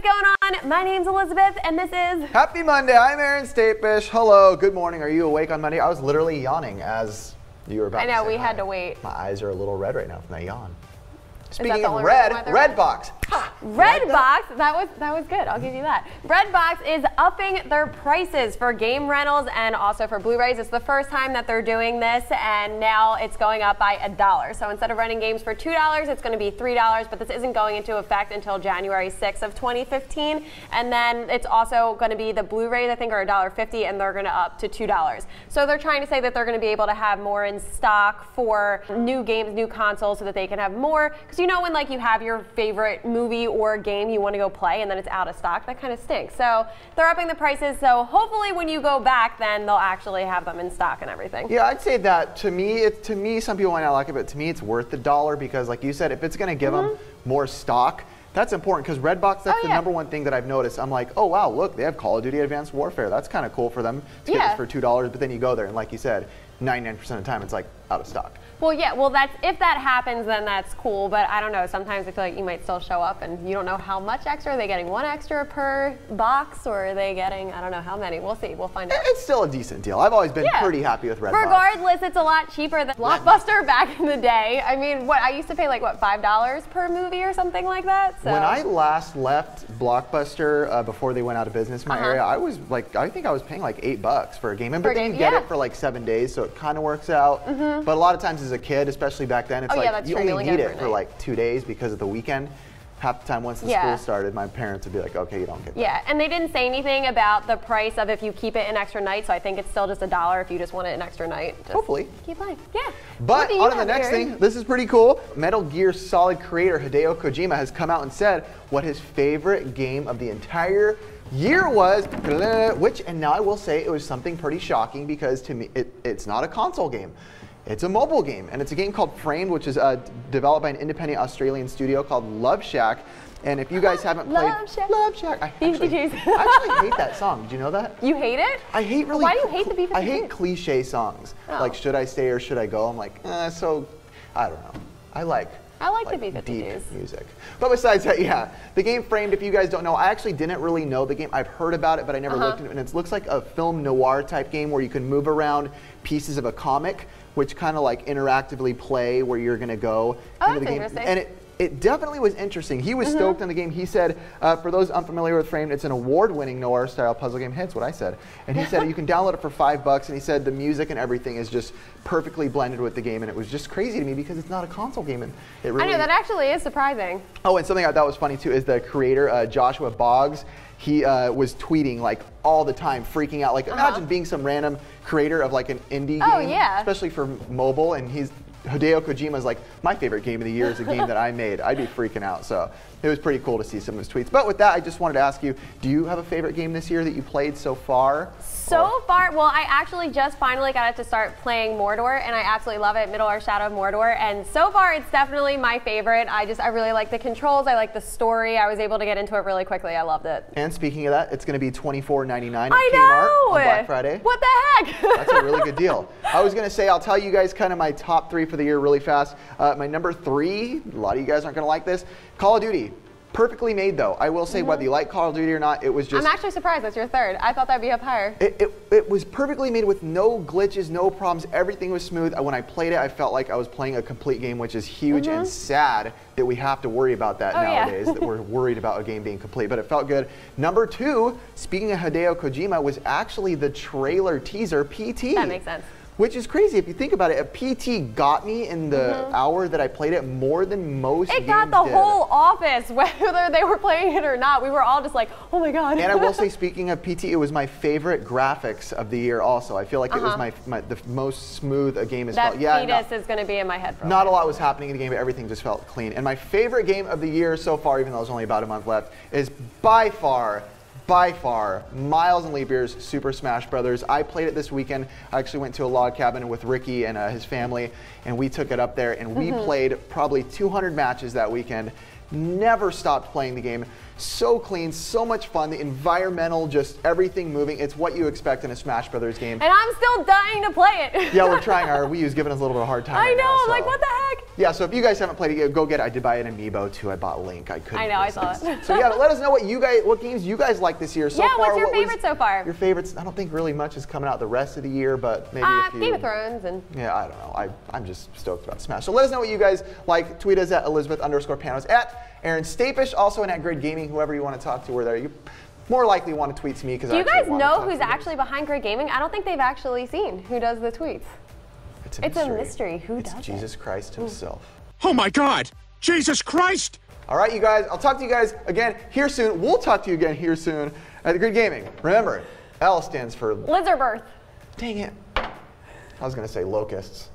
going on? My name's Elizabeth, and this is... Happy Monday. I'm Aaron Stapefish. Hello. Good morning. Are you awake on Monday? I was literally yawning as you were about to say I know, we hi. had to wait. My eyes are a little red right now from that yawn. Speaking of red, Redbox. Redbox, that was good. I'll give you that. Redbox is upping their prices for game rentals and also for Blu-rays. It's the first time that they're doing this, and now it's going up by $1. So instead of renting games for $2, it's going to be $3. But this isn't going into effect until January 6th of 2015. And then it's also going to be the Blu-rays, I think, are $1.50, and they're going to up to $2. So they're trying to say that they're going to be able to have more in stock for new games, new consoles, so that they can have more. Because you know when like you have your favorite movie or game you want to go play and then it's out of stock, that kind of stinks. So they're upping the prices, so hopefully when you go back then they'll actually have them in stock and everything. Yeah, I'd say that to me, some people might not like it, but to me it's worth the $1 because like you said, if it's going to give them more stock, that's important because Redbox, that's the number one thing that I've noticed. I'm like, oh wow, look, they have Call of Duty Advanced Warfare. That's kind of cool for them to get this for $2, but then you go there and like you said, 99% of the time it's like out of stock. Well, yeah, well, if that happens, then that's cool, but I don't know, sometimes I feel like you might still show up and you don't know how much extra. Are they getting one extra per box, or are they getting, I don't know how many. We'll see, we'll find out. It's still a decent deal. I've always been pretty happy with Redbox. Regardless, it's a lot cheaper than Blockbuster back in the day. I mean, I used to pay like, what, $5 per movie or something like that? So. When I last left Blockbuster before they went out of business in my area, I was like, I think I was paying like $8 for a game, but then you get it for like 7 days, so it kind of works out. But a lot of times as a kid, especially back then, it's like you only need it for like 2 days because of the weekend. Half the time once the school started, my parents would be like, okay, you don't get that. Yeah, and they didn't say anything about the price of if you keep it an extra night, so I think it's still just $1 if you just want it an extra night. Just hopefully. Keep playing. Yeah. But on to the next thing, this is pretty cool. Metal Gear Solid creator Hideo Kojima has come out and said what his favorite game of the entire year was, and now I will say it was something pretty shocking because to me, it's not a console game. It's a mobile game, and it's a game called Framed, which is developed by an independent Australian studio called Love Shack. And if you guys haven't played Love Shack, I actually hate that song. Did you know that? You hate it? I hate really. Why do you hate the B-52s? I hate cliche songs. Like, should I stay or should I go? I'm like, so, I don't know. I like the B-52s. Deep music. But besides that, yeah, the game Framed, if you guys don't know, I actually didn't really know the game. I've heard about it, but I never looked into it. And it looks like a film noir type game where you can move around pieces of a comic, which kind of like interactively play where you're going to go into the game. And it definitely was interesting. He was stoked on the game. He said, for those unfamiliar with Framed, it's an award-winning noir-style puzzle game. Hey, that's what I said. And he said you can download it for $5, and he said the music and everything is just perfectly blended with the game, and it was just crazy to me because it's not a console game. And it really, I know, that actually is surprising. Oh, and something I thought was funny, too, is the creator, Joshua Boggs, he was tweeting like all the time, freaking out. Like imagine being some random creator of like an indie game, especially for mobile, and Hideo Kojima is like, my favorite game of the year is a game that I made. I'd be freaking out. So it was pretty cool to see some of his tweets. But with that, I just wanted to ask you, do you have a favorite game this year that you played so far? So far, well, I actually just finally got to start playing Mordor, and I absolutely love it, Middle-earth: Shadow of Mordor. And so far, it's definitely my favorite. I really like the controls. I like the story. I was able to get into it really quickly. I loved it. And speaking of that, it's going to be $24.99 at Kmart on Black Friday. What the heck? That's a really good deal. I was going to say, I'll tell you guys kind of my top 3 for the year really fast. My number 3, a lot of you guys aren't going to like this, Call of Duty. Perfectly made, though. I will say, whether you like Call of Duty or not, it was just... I'm actually surprised that's your 3rd. I thought that'd be up higher. It was perfectly made with no glitches, no problems. Everything was smooth. When I played it, I felt like I was playing a complete game, which is huge and sad that we have to worry about that nowadays, that we're worried about a game being complete. But it felt good. Number 2, speaking of Hideo Kojima, was actually the trailer teaser, PT. That makes sense. Which is crazy if you think about it. A PT got me in the hour that I played it more than most games did. It got the whole office, whether they were playing it or not. We were all just like, oh my god. And I will say, speaking of PT, it was my favorite graphics of the year also. I feel like it was the most smooth a game has felt. That fetus is going to be in my head for a while. Not a lot was happening in the game, but everything just felt clean. And my favorite game of the year so far, even though there's only about a month left, is by far, Miles and Leap Year's Super Smash Brothers. I played it this weekend. I actually went to a log cabin with Ricky and his family, and we took it up there, and we played probably 200 matches that weekend. Never stopped playing the game. So clean, so much fun. The environmental, just everything moving. It's what you expect in a Smash Brothers game. And I'm still dying to play it. Yeah, we're trying. Our Wii U's giving us a little bit of a hard time. I know. Now, I'm like, what the heck? Yeah, so if you guys haven't played it, go get it. I did buy an amiibo too. I bought Link. I couldn't. I know. I saw it. So yeah, let us know what games you guys like this year so far. What's your favorite so far? Your favorites? I don't think really much is coming out the rest of the year, but maybe a few. Game of Thrones and. Yeah, I don't know. I'm just stoked about Smash. So let us know what you guys like. Tweet us at Elizabeth_Panos, at Aaron Stapish, also at TheGrid Gaming. Whoever you want to talk to, we're there. You more likely want to tweet to me because do you guys know who's actually behind TheGrid Gaming? I don't think they've actually seen who does the tweets. It's a mystery. Who does it? It's Jesus Christ himself. Oh my God! Jesus Christ! All right, you guys. I'll talk to you guys again here soon. We'll talk to you again here soon at TheGrid Gaming. Remember, L stands for Lizardbirth. Dang it. I was going to say locusts.